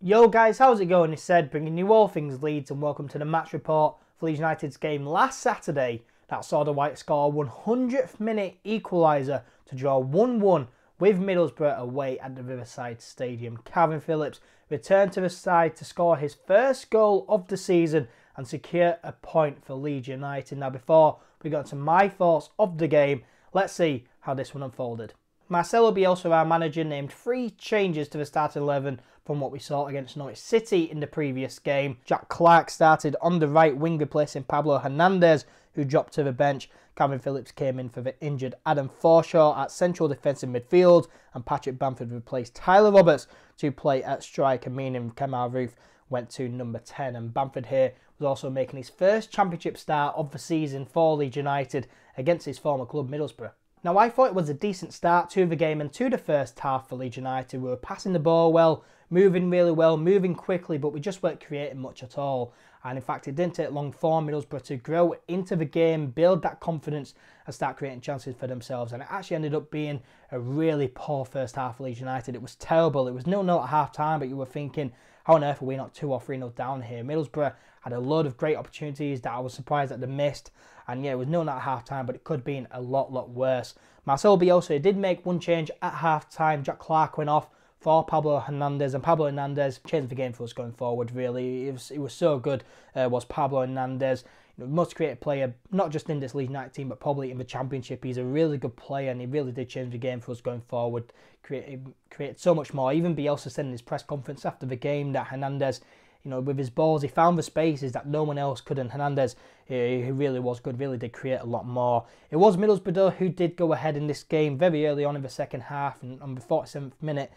Yo guys, how's it going? It's Ed, bringing you all things Leeds, and welcome to the match report for Leeds United's game last Saturday that saw the Whites score 100th minute equaliser to draw 1-1 with Middlesbrough away at the Riverside Stadium. Kalvin Phillips returned to the side to score his first goal of the season and secure a point for Leeds United. Now, before we get into my thoughts of the game, let's see how this one unfolded. Marcelo Bielsa, our manager, named 3 changes to the starting 11 from what we saw against Norwich City in the previous game. Jack Clarke started on the right wing, replacing Pablo Hernandez, who dropped to the bench. Kalvin Phillips came in for the injured Adam Forshaw at central defensive midfield, and Patrick Bamford replaced Tyler Roberts to play at striker, meaning Kemar Roofe went to number 10. And Bamford here was also making his first championship start of the season for Leeds United against his former club Middlesbrough. Now, I thought it was a decent start to the game and to the first half for Leeds United. We were passing the ball well, moving really well, moving quickly, but we just weren't creating much at all. And in fact, it didn't take long for Middlesbrough to grow into the game, build that confidence and start creating chances for themselves. And it actually ended up being a really poor first half for Leeds United. It was terrible. It was 0-0 at half time, but you were thinking, how on earth are we not 2 or 3-0 down here? Middlesbrough had a load of great opportunities that I was surprised that they missed. And yeah, it was 0-0 at half time, but it could have been a lot worse. Marcelo Bielsa did make one change at half time. Jack Clarke went off for Pablo Hernandez, and Pablo Hernandez changed the game for us going forward, really. It was so good, was Pablo Hernandez. Most creative player, not just in this Leeds United team, but probably in the Championship. He's a really good player, and he really did change the game for us going forward. Created so much more. Even Bielsa said in his press conference after the game that Hernandez, with his balls, he found the spaces that no one else could, and Hernandez, he really was good, really did create a lot more. It was Middlesbrough, though, who did go ahead in this game very early on in the second half, and on the 47th minute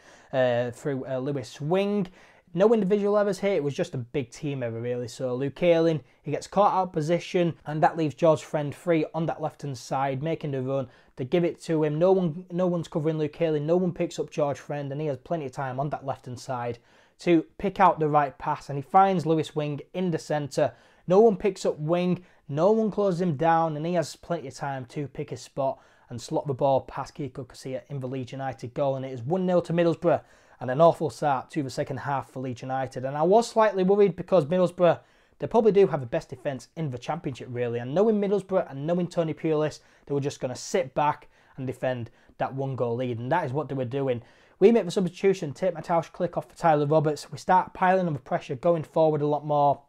through Lewis Wing. No individual errors here, it was just a big team error, really. So Luke Ayling, he gets caught out of position, and that leaves George Friend free on that left-hand side, making the run. They give it to him, no one's covering Luke Ayling, no one picks up George Friend, and he has plenty of time on that left-hand side to pick out the right pass, and he finds Lewis Wing in the centre. No one picks up Wing, no one closes him down, and he has plenty of time to pick his spot and slot the ball past Kiko Casilla in the Leeds United goal, and it is 1-0 to Middlesbrough, and an awful start to the second half for Leeds United. And I was slightly worried because Middlesbrough, they probably do have the best defence in the Championship, really, and knowing Middlesbrough and knowing Tony Pulis, they were just going to sit back and defend that 1-goal lead, and that is what they were doing. We make the substitution, take Mateusz Klich off for Tyler Roberts. We start piling on the pressure, going forward a lot more.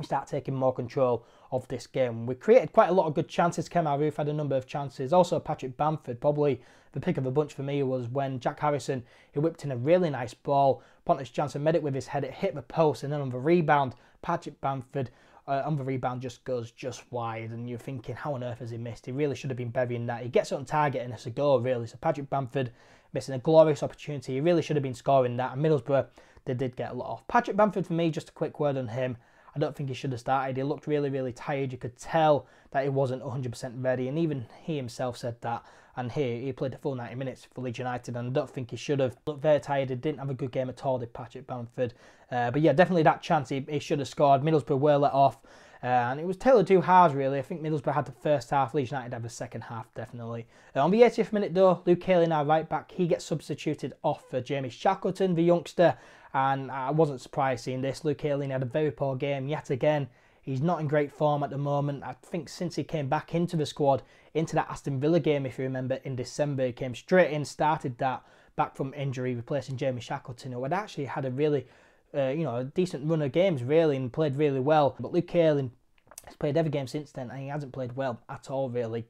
We start taking more control of this game. We created quite a lot of good chances. Kemar Roofe had a number of chances. Also, Patrick Bamford, probably the pick of the bunch for me, was when Jack Harrison, he whipped in a really nice ball. Pontus Jansson met it with his head, it hit the post, and then on the rebound, Patrick Bamford on the rebound just goes wide, and you're thinking, how on earth has he missed? He really should have been burying that. He gets on target and it's a goal, really. So Patrick Bamford missing a glorious opportunity. He really should have been scoring that, and Middlesbrough, they did get a lot off. Patrick Bamford, for me, just a quick word on him. I don't think he should have started. He looked really tired. You could tell that he wasn't 100% ready, and even he himself said that. And here, he played the full 90 minutes for Leeds United, and I don't think he should have. Looked very tired. He didn't have a good game at all, did Patrick Bamford. But yeah, definitely that chance he should have scored. Middlesbrough were let off. And it was tailored too hard, really. I think Middlesbrough had the first half, Leeds United had the second half, definitely. On the 80th minute, though, Luke Ayling, our right back, he gets substituted off for Jamie Shackleton, the youngster. And I wasn't surprised seeing this. Luke Ayling had a very poor game yet again. He's not in great form at the moment. I think since he came back into the squad, into that Aston Villa game, if you remember, in December, he came straight in, started that back from injury, replacing Jamie Shackleton, who had actually had a really a decent run of games, really, and played really well. But Luke Ayling has played every game since then, and he hasn't played well at all, really.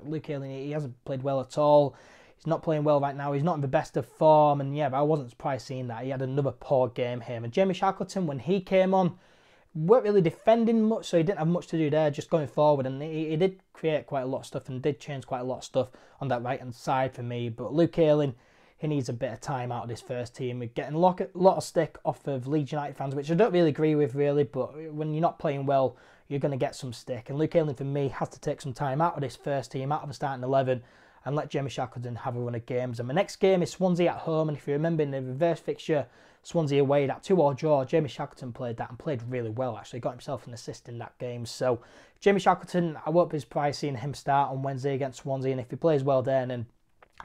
Luke Ayling, he hasn't played well at all. He's not playing well right now. He's not in the best of form, and yeah, but I wasn't surprised seeing that. He had another poor game here. And Jamie Shackleton, when he came on, weren't really defending much, so he didn't have much to do there, just going forward. And he did create quite a lot of stuff and did change quite a lot of stuff on that right-hand side for me. But Luke Ayling, he needs a bit of time out of this first team. We're getting a lot of stick off of Leeds United fans, which I don't really agree with, really. But when you're not playing well, you're going to get some stick. And Luke Ayling, for me, has to take some time out of this first team, out of the starting 11, and let Jamie Shackleton have a run of games. And the next game is Swansea at home, and if you remember in the reverse fixture, Swansea away, that 2-2 draw, Jamie Shackleton played that and played really well, actually. Got himself an assist in that game. So Jamie Shackleton, I won't be surprised seeing him start on Wednesday against Swansea, and if he plays well then,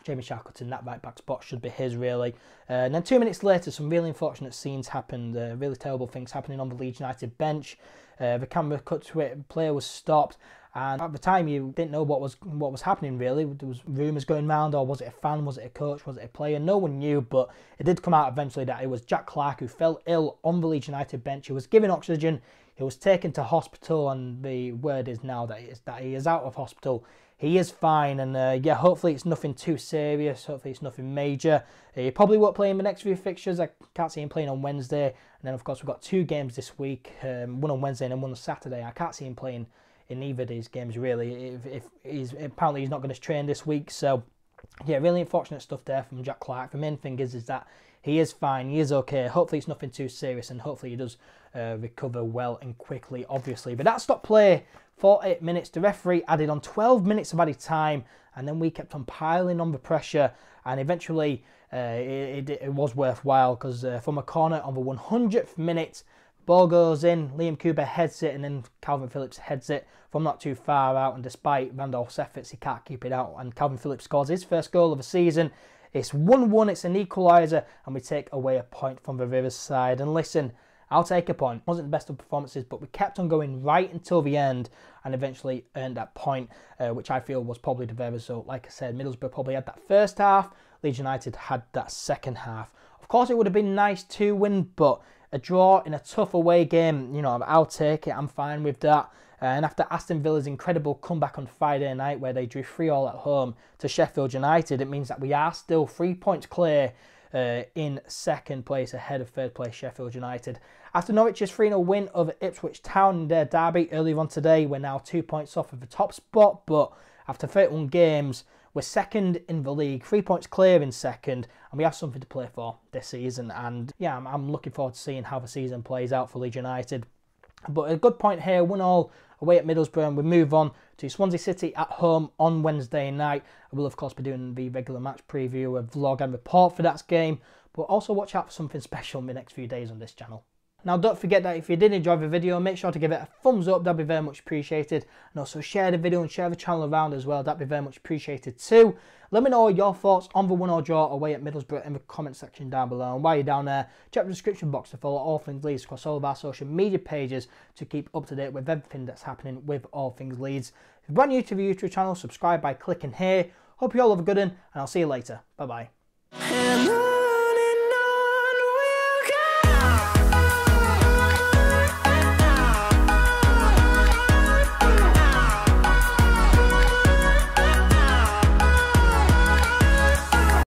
Jamie Shackleton, that right back spot should be his really. And then 2 minutes later, some really unfortunate scenes happened, really terrible things happening on the Leeds United bench. The camera cut to it, player was stopped, and at the time you didn't know what was happening really. There was rumours going around, or was it a fan, was it a coach, was it a player? No one knew, but it did come out eventually that it was Jack Clarke who fell ill on the Leeds United bench. He was given oxygen, he was taken to hospital, and the word is now that he is out of hospital. He is fine, and yeah, hopefully it's nothing too serious, hopefully it's nothing major. He probably won't play in the next few fixtures. I can't see him playing on Wednesday, and then of course we've got 2 games this week, one on Wednesday and then one on Saturday. I can't see him playing in either of these games really, if apparently he's not going to train this week. So yeah, really unfortunate stuff there from Jack Clarke. The main thing is that he is fine, he is okay. Hopefully it's nothing too serious, and hopefully he does recover well and quickly, obviously. But that stopped play 48 minutes. The referee added on 12 minutes of added time, and then we kept on piling on the pressure, and eventually it was worthwhile, because from a corner on the 100th minute, ball goes in, Liam Cooper heads it, and then Kalvin Phillips heads it from not too far out, and despite Randolph's efforts, he can't keep it out, and Kalvin Phillips scores his first goal of the season. It's 1-1, it's an equaliser, and we take away a point from the Riverside. And listen, I'll take a point. It wasn't the best of performances, but we kept on going right until the end and eventually earned that point, which I feel was probably the better result. Like I said, Middlesbrough probably had that first half, Leeds United had that second half. Of course, it would have been nice to win, but a draw in a tough away game, you know, I'll take it. I'm fine with that. And after Aston Villa's incredible comeback on Friday night, where they drew 3-3 at home to Sheffield United, it means that we are still 3 points clear in second place, ahead of third place Sheffield United. After Norwich's 3-0 win over Ipswich Town in their derby earlier on today, we're now 2 points off of the top spot, but after 31 games, we're second in the league, 3 points clear in second, and we have something to play for this season. And yeah, I'm looking forward to seeing how the season plays out for Leeds United. But a good point here, 1-1 away at Middlesbrough, and we move on to Swansea City at home on Wednesday night. I will of course be doing the regular match preview, a vlog and report for that game, but also watch out for something special in the next few days on this channel. Now don't forget that if you did enjoy the video, make sure to give it a thumbs up, that'd be very much appreciated. And also share the video and share the channel around as well, that'd be very much appreciated too. Let me know your thoughts on the 1-1 draw away at Middlesbrough in the comment section down below. And while you're down there, check the description box to follow All Things Leeds across all of our social media pages to keep up to date with everything that's happening with All Things Leeds. If you're brand new to the YouTube channel, subscribe by clicking here. Hope you all have a good one, and I'll see you later. Bye bye.